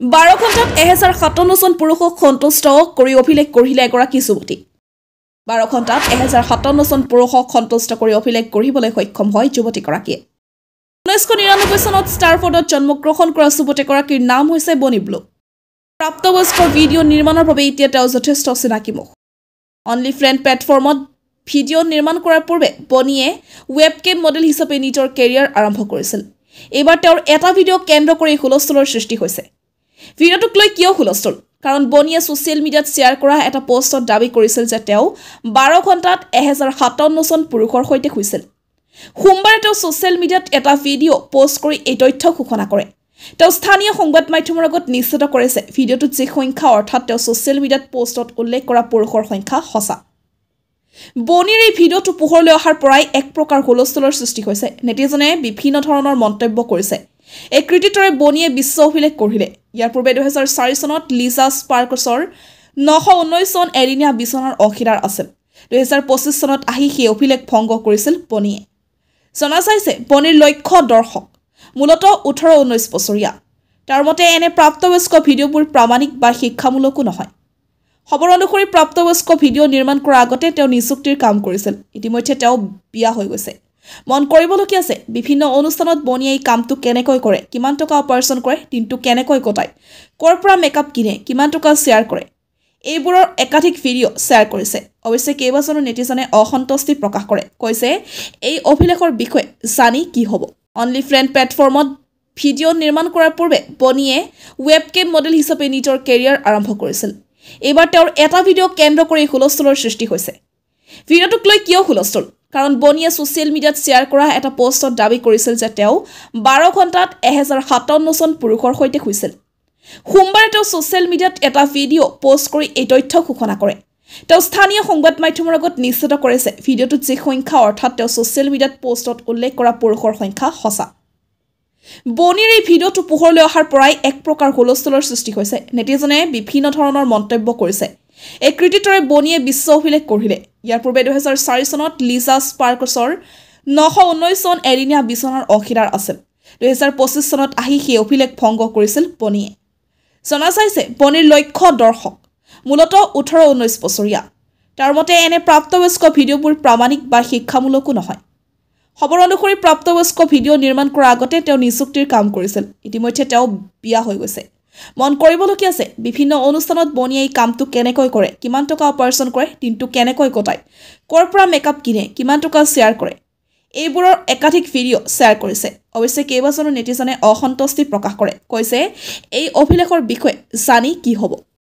12 ঘণ্টাত 1057 জন পুৰুষক সন্তুষ্ট কৰি অভিলেখ গঢ়িলে এগৰাকী যুৱতী 12 ঘণ্টাত 1057 জন পুৰুষক সন্তুষ্ট কৰি অভিলেখ গঢ়িবলৈ সক্ষম হয় যুৱতীগৰাকীয়ে 1999 চনত ষ্টাৰফৰ্ডত জন্মগ্ৰহণ কৰা যুৱতীগৰাকীৰ নাম হৈছে বনি ব্লু প্ৰাপ্তবয়স্কৰ ভিডিঅ' নিৰ্মাণৰ বাবে এতিয়া তেওঁ যথেষ্ট চিনাকি মুখ অনলি ফ্ৰেণ্ড প্লেটফৰ্মত ভিডিঅ' নিৰ্মাণ কৰাৰ পূৰ্বে বনিয়ে ৱেবকেম মডেল হিচাপে নিজৰ কেৰিয়াৰ আৰম্ভ কৰিছিল এইবাৰ তেওঁৰ এটা ভিডিঅ' কেন্দ্ৰ কৰি হুলস্থুলৰ সৃষ্টি হৈছে ভিডিঅ'টোক লৈ কিয় হুলস্থুল কাৰণ বনিয়ে ছ'চিয়েল মিডিয়াত শ্বেয়াৰ কৰা এটা পোষ্টত দাবী কৰিছিল যে তেওঁ 12 ঘণ্টাত 1057 জন পুৰুষৰ সৈতে শুইছিল সোমবাৰে তেওঁ ছ'চিয়েল মিডিয়াত এটা ভিডিঅ' পোষ্ট কৰি এই তথ্য ঘোষণা কৰে তেওঁ স্থানীয় সংবাদ মাধ্যমৰ আগত নিশ্চিত কৰিছে ভিডিঅ'টোত যি সংখ্যা অৰ্থাৎ তেওঁ ছ'চিয়েল মিডিয়াত পোষ্টত উল্লেখ কৰা পুৰুষৰ সংখ্যা সঁচা বনিৰ এই ভিডিঅ'টো পোহৰলৈ অহাৰ পৰাই এক প্ৰকাৰ হুলস্থুলৰ সৃষ্টি হৈছে নেটিজনে বিভিন্ন ধৰণৰ মন্তব্য কৰিছে এই কৃতিত্বৰে বনিয়ে বিশ্ব অভিলেখ গঢ়িলে ইয়াৰ পূৰ্বে 2004 চনত লিজা স্পাৰ্কছৰ 919 জন এৰিনীয়া বিচনাৰ অংশীদাৰ আছিল 2025 চনত আহি সেই অভিলেখ ভংগ কৰিছিল বনিয়ে জনা যাইছে বনিৰ লক্ষ্য দৰ্শক মূলতঃ 18-19 বছৰীয়া তাৰ মতে এনে প্ৰাপ্তবয়স্ক ভিডিঅ'বোৰ প্ৰামাণিক বা শিক্ষামূলকো নহয় খবৰ অনুসৰি প্ৰাপ্তবয়স্ক ভিডিঅ' নিৰ্মাণ কৰাৰ আগতে তেওঁ নিযুক্তিৰ কাম কৰিছিল ইতিমধ্যে তেওঁ বিয়া হৈ গৈছে মন কৰিবলগীয়া আছে বিভিন্ন অনুষ্ঠানত বনিয়ে এই কামটো কেনেকৈ কৰে কিমান টকা উপাৰ্জন কৰে দিনটো কেনেকৈ কটায় ক'ৰ পৰা মেকআপ কিনে কিমান টকা শ্বেয়াৰ কৰে এইবোৰৰ একাধিক ভিডিঅ' শ্বেয়াৰ কৰিছে অৱশ্যে কেইবাজনো নেটিজনে অসন্তুষ্টি প্ৰকাশ কৰে কৈছে এই অভিলেখৰ বিষয়ে জানি কি হ'ব অনলি ফ্ৰেণ্ড প্লেটফৰ্মত ভিডিঅ' নিৰ্মাণ কৰাৰ পূৰ্বে বনিয়ে ৱেবকেম মডেল হিচাপে নিজৰ কেৰিয়াৰ আৰম্ভ কৰিছিল এইবাৰ তেওঁৰ এটা ভিডিঅ' কেন্দ্ৰ কৰি হুলস্থুলৰ সৃষ্টি হৈছে ভিডিঅ'টোক লৈ কিয় হুলস্থুল কাৰণ বনিয়ে ছ'চিয়েল মিডিয়াত শ্বেয়াৰ কৰা এটা পোষ্টত দাবী কৰিছিল যে তেওঁ 12 ঘণ্টাত 1057 জন পুৰুষৰ সৈতে শুইছিল সোমবাৰে তেওঁ ছ'চিয়েল মিডিয়াত এটা ভিডিঅ' পোষ্ট কৰি এই তথ্য ঘোষণা কৰে তেওঁ স্থানীয় সংবাদ মাধ্যমৰ আগত নিশ্চিত কৰিছে ভিডিঅ'টোত যি সংখ্যা অৰ্থাৎ তেওঁ ছ'চিয়েল মিডিয়াত পোষ্টত উল্লেখ কৰা পুৰুষৰ সংখ্যা সঁচা বনিৰ এই ভিডিঅ'টো পোহৰলৈ অহাৰ পৰাই এক প্ৰকাৰ হুলস্থুলৰ সৃষ্টি হৈছে নেটিজনে বিভিন্ন ধৰণৰ মন্তব্য কৰিছে এই কৃতিত্বৰে বনিয়ে বিশ্ব অভিলেখ গঢ়িলে ইয়াৰ পূৰ্বে 2004 চনত লিজা স্পাৰ্কছৰ 919 জন এৰিনীয়া বিচনাৰ অংশীদাৰ আছিল 2025 চনত আহি সেই অভিলেখ ভংগ কৰিছিল বনিয়ে জনা যাইছে বনিৰ লক্ষ্য দৰ্শক মূলতঃ 18-19 বছৰীয়া তাৰ মতে এনে প্ৰাপ্তবয়স্ক ভিডিঅ'বোৰ প্ৰামাণিক বা শিক্ষামূলকো নহয় খবৰ অনুসৰি প্ৰাপ্তবয়স্ক ভিডিঅ' নিৰ্মাণ কৰাৰ আগতে তেওঁ নিযুক্তিৰ কাম কৰিছিল ইতিমধ্যে তেওঁ বিয়া হৈ গৈছে মন কৰিবলগীয়া আছে বিভিন্ন অনুষ্ঠানত বনিয়ে এই কামটো কেনেকৈ কৰে কিমান টকা উপাৰ্জন কৰে দিনটো কেনেকৈ কটায় ক'ৰ পৰা মেকআপ কিনে কিমান টকা শ্বেয়াৰ কৰে এইবোৰৰ একাধিক ভিডিঅ' শ্বেয়াৰ কৰিছে অৱশ্যে কেইবাজনো নেটিজনে অসন্তুষ্টি প্ৰকাশ কৰে কৈছে এই অভিলেখৰ বিষয়ে জানি কি হ'ব